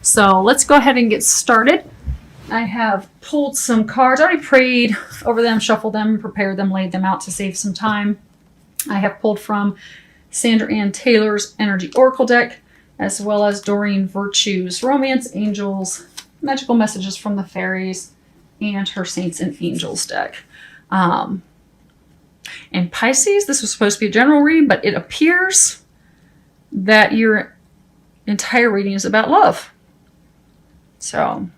So let's go ahead and get started. I have pulled some cards. I already prayed over them, shuffled them, prepared them, laid them out to save some time. I have pulled from Sandra Ann Taylor's Energy Oracle deck, as well as Doreen Virtue's Romance Angels, Magical Messages from the Fairies, and her Saints and Angels deck. And Pisces, this was supposed to be a general reading, but it appears that your entire reading is about love. So,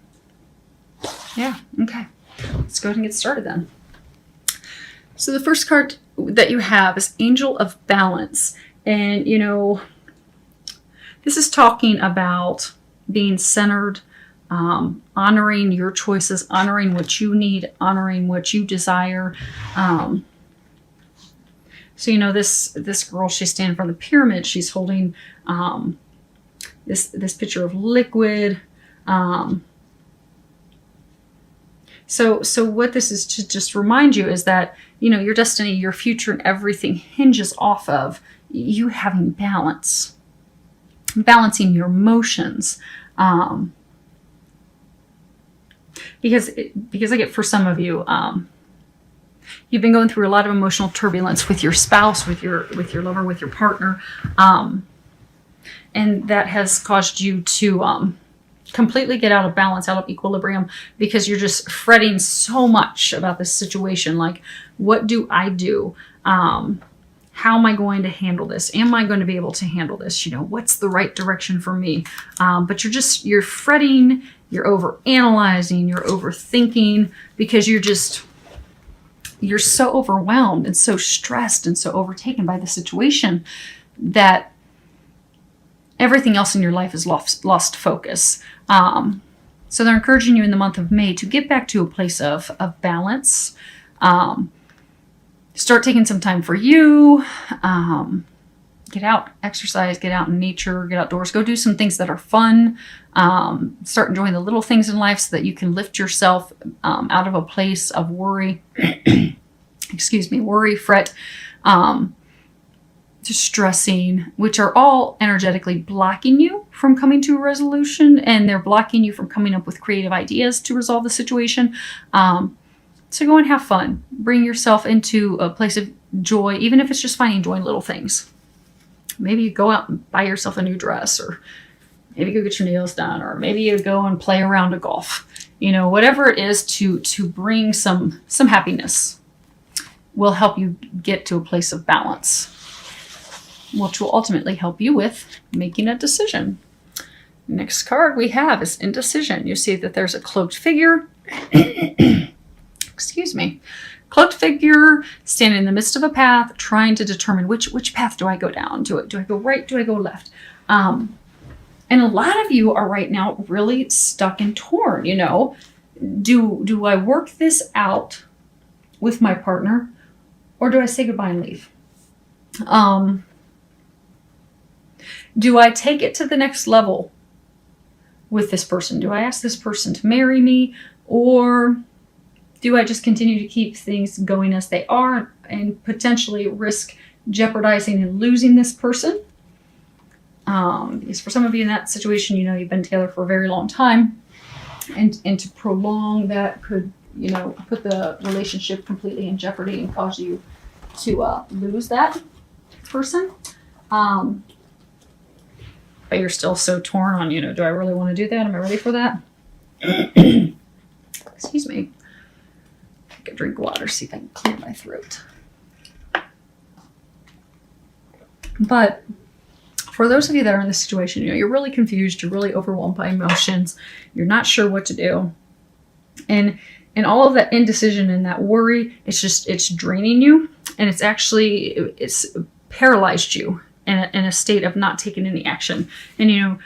yeah, okay. Let's go ahead and get started then. So the first card that you have is Angel of Balance. And, you know, this is talking about being centered, honoring your choices, honoring what you need, honoring what you desire. So, you know, this girl, she's standing from the pyramid. She's holding this picture of liquid. So what this is to just remind you is that, you know, your destiny, your future, and everything hinges off of you having balance, balancing your emotions. Because I get, for some of you, you've been going through a lot of emotional turbulence with your spouse, with your lover, with your partner, and that has caused you to completely get out of balance, out of equilibrium, because you're just fretting so much about this situation. Like, what do I do? How am I going to handle this? Am I going to be able to handle this? You know, what's the right direction for me? But you're fretting, you're over analyzing, you're overthinking, because you're so overwhelmed and so stressed and so overtaken by the situation that everything else in your life has lost focus. So they're encouraging you in the month of May to get back to a place of balance. Start taking some time for you. Get out, exercise, get out in nature, get outdoors, go do some things that are fun. Start enjoying the little things in life so that you can lift yourself out of a place of worry. Worry, fret, distressing, which are all energetically blocking you from coming to a resolution, and they're blocking you from coming up with creative ideas to resolve the situation. So go and have fun. Bring yourself into a place of joy, even if it's just finding joy in little things. Maybe you go out and buy yourself a new dress, or maybe go get your nails done, or maybe you go and play a round of golf. You know, whatever it is to bring some happiness will help you get to a place of balance, which will ultimately help you with making a decision. Next card we have is Indecision. You see that there's a cloaked figure. Cloaked figure standing in the midst of a path, trying to determine which path do I go down? Do I go right? Do I go left? And a lot of you are right now really stuck and torn. You know, do I work this out with my partner, or do I say goodbye and leave? Do I take it to the next level with this person? Do I ask this person to marry me, or do I just continue to keep things going as they are and potentially risk jeopardizing and losing this person? Because for some of you in that situation, you know, you've been together for a very long time, and to prolong that could, you know, put the relationship completely in jeopardy and cause you to lose that person. But you're still so torn on, you know, do I really want to do that? Am I ready for that? Excuse me. Take a drink of water, see if I can clear my throat. But for those of you that are in this situation, you know, you're really confused, you're really overwhelmed by emotions, you're not sure what to do. And all of that indecision and that worry, it's draining you, and it's paralyzed you in a state of not taking any action. And, you know,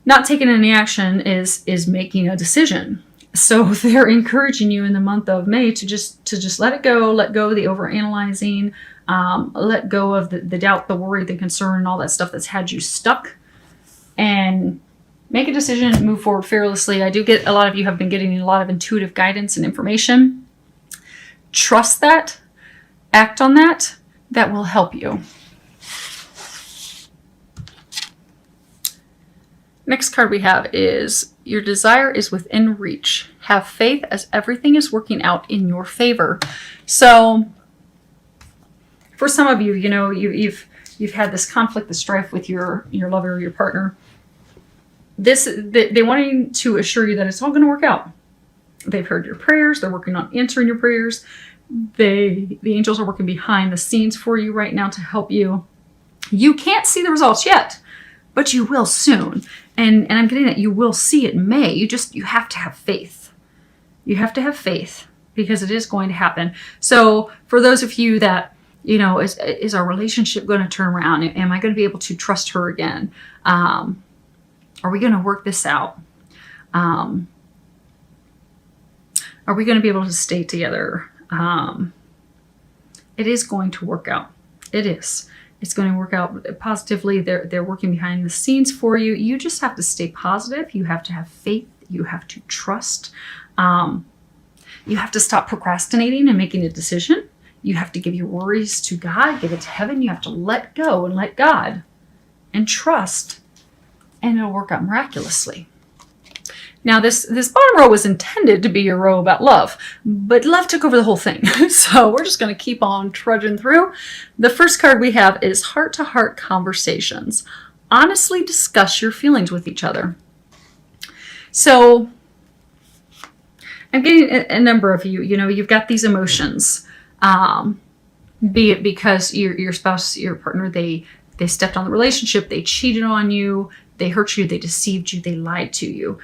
not taking any action is making a decision. So they're encouraging you in the month of May to just let it go, let go of the overanalyzing, let go of the doubt, the worry, the concern, and all that stuff that's had you stuck, and make a decision, move forward fearlessly. I do get a lot of you have been getting a lot of intuitive guidance and information. Trust that, act on that. That will help you. Next card we have is your desire is within reach. Have faith as everything is working out in your favor. So for some of you, you've had this conflict, this strife with your lover or your partner. They wanting to assure you that it's all going to work out. They've heard your prayers. They're working on answering your prayers. The angels are working behind the scenes for you right now to help you. You can't see the results yet, but you will soon. And I'm getting that you will see it in May. You have to have faith. You have to have faith because it is going to happen. So for those of you that, is our relationship going to turn around? Am I going to be able to trust her again? Are we going to work this out? Are we going to be able to stay together? It is going to work out. It is. It's going to work out positively. They're working behind the scenes for you. You just have to stay positive. You have to have faith. You have to trust. You have to stop procrastinating and making a decision. You have to give your worries to God, give it to heaven. You have to let go and let God and trust, and it'll work out miraculously. Now, this bottom row was intended to be your row about love, but love took over the whole thing. So we're just going to keep on trudging through. The first card we have is heart-to-heart conversations. Honestly discuss your feelings with each other. So I'm getting a number of you, you've got these emotions, be it because your spouse, your partner, they stepped on the relationship, they cheated on you, they hurt you, they deceived you, they lied to you.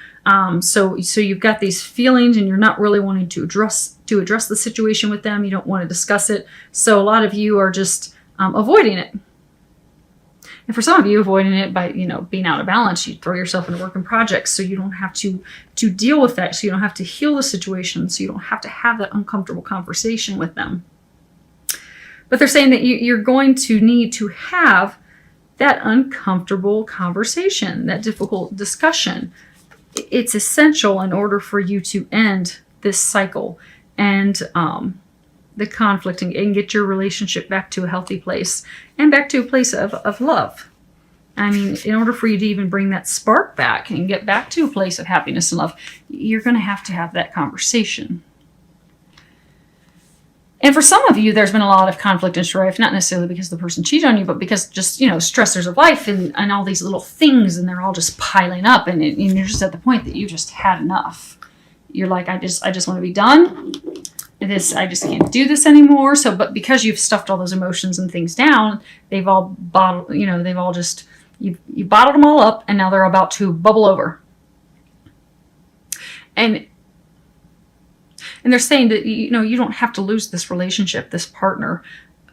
So you've got these feelings and you're not really wanting to address the situation with them. You don't want to discuss it. So a lot of you are just avoiding it. And for some of you, avoiding it by, being out of balance, you throw yourself into work and projects so you don't have to deal with that. So you don't have to heal the situation. So you don't have to have that uncomfortable conversation with them. But they're saying that you're going to need to have that uncomfortable conversation, that difficult discussion. It's essential in order for you to end this cycle and the conflict and get your relationship back to a healthy place and back to a place of love. I mean, in order for you to even bring that spark back and get back to a place of happiness and love, you're going to have that conversation. And for some of you, there's been a lot of conflict and strife, not necessarily because the person cheated on you, but because just, stressors of life and all these little things, and they're all just piling up, and you're just at the point that you just had enough. You're like, I just want to be done. I just can't do this anymore. So, but because you've stuffed all those emotions and things down, they've all bottled, you bottled them all up, and now they're about to bubble over. And they're saying that, you don't have to lose this relationship, this partner,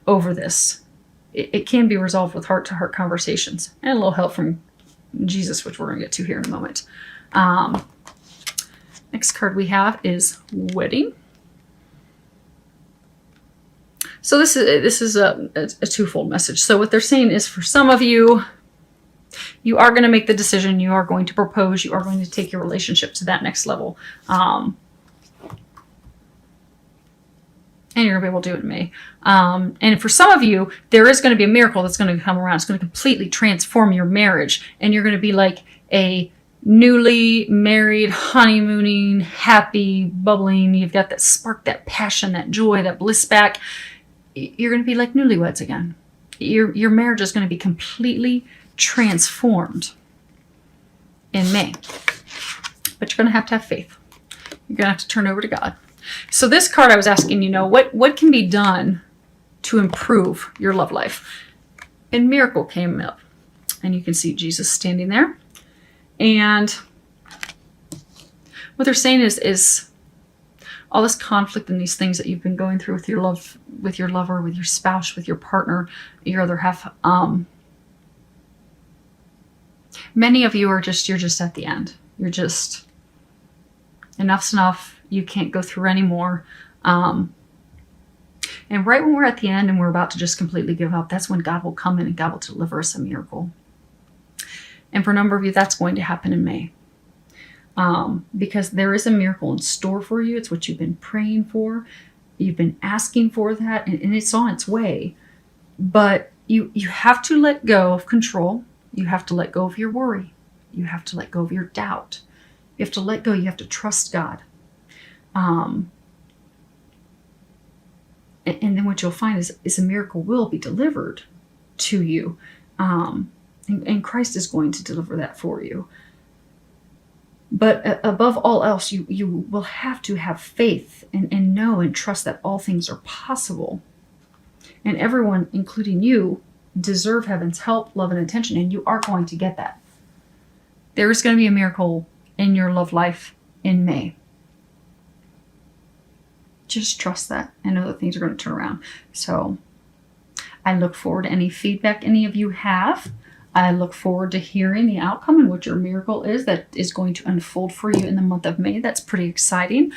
over this. It can be resolved with heart-to-heart conversations and a little help from Jesus, which we're going to get to here in a moment. Next card we have is wedding. So this is a twofold message. So what they're saying is, for some of you, you are going to make the decision. You are going to propose. You are going to take your relationship to that next level. And you're going to be able to do it in May. And for some of you, there is going to be a miracle that's going to come around. It's going to completely transform your marriage. And you're going to be like a newly married, honeymooning, happy, bubbling. You've got that spark, that passion, that joy, that bliss back. You're going to be like newlyweds again. Your marriage is going to be completely transformed in May. But you're going to have faith. You're going to have to turn over to God. So this card, I was asking, what can be done to improve your love life? And miracle came up. And you can see Jesus standing there. And what they're saying is all this conflict and these things that you've been going through with your lover, with your spouse, with your partner, your other half. Many of you you're just at the end. You're just, enough's enough. You can't go through anymore. And right when we're at the end and we're about to just completely give up, that's when God will come in and God will deliver us a miracle. And for a number of you, that's going to happen in May. Because there is a miracle in store for you. It's what you've been praying for. You've been asking for that, and it's on its way. But you have to let go of control. You have to let go of your worry. You have to let go of your doubt. You have to let go. You have to trust God. And then what you'll find is a miracle will be delivered to you. And Christ is going to deliver that for you. But above all else, you will have to have faith and know and trust that all things are possible. And everyone, including you, deserve heaven's help, love, and attention, and you are going to get that. There is going to be a miracle in your love life in May. Just trust that and know that things are going to turn around. So I look forward to any feedback any of you have. I look forward to hearing the outcome and what your miracle is that is going to unfold for you in the month of May. That's pretty exciting.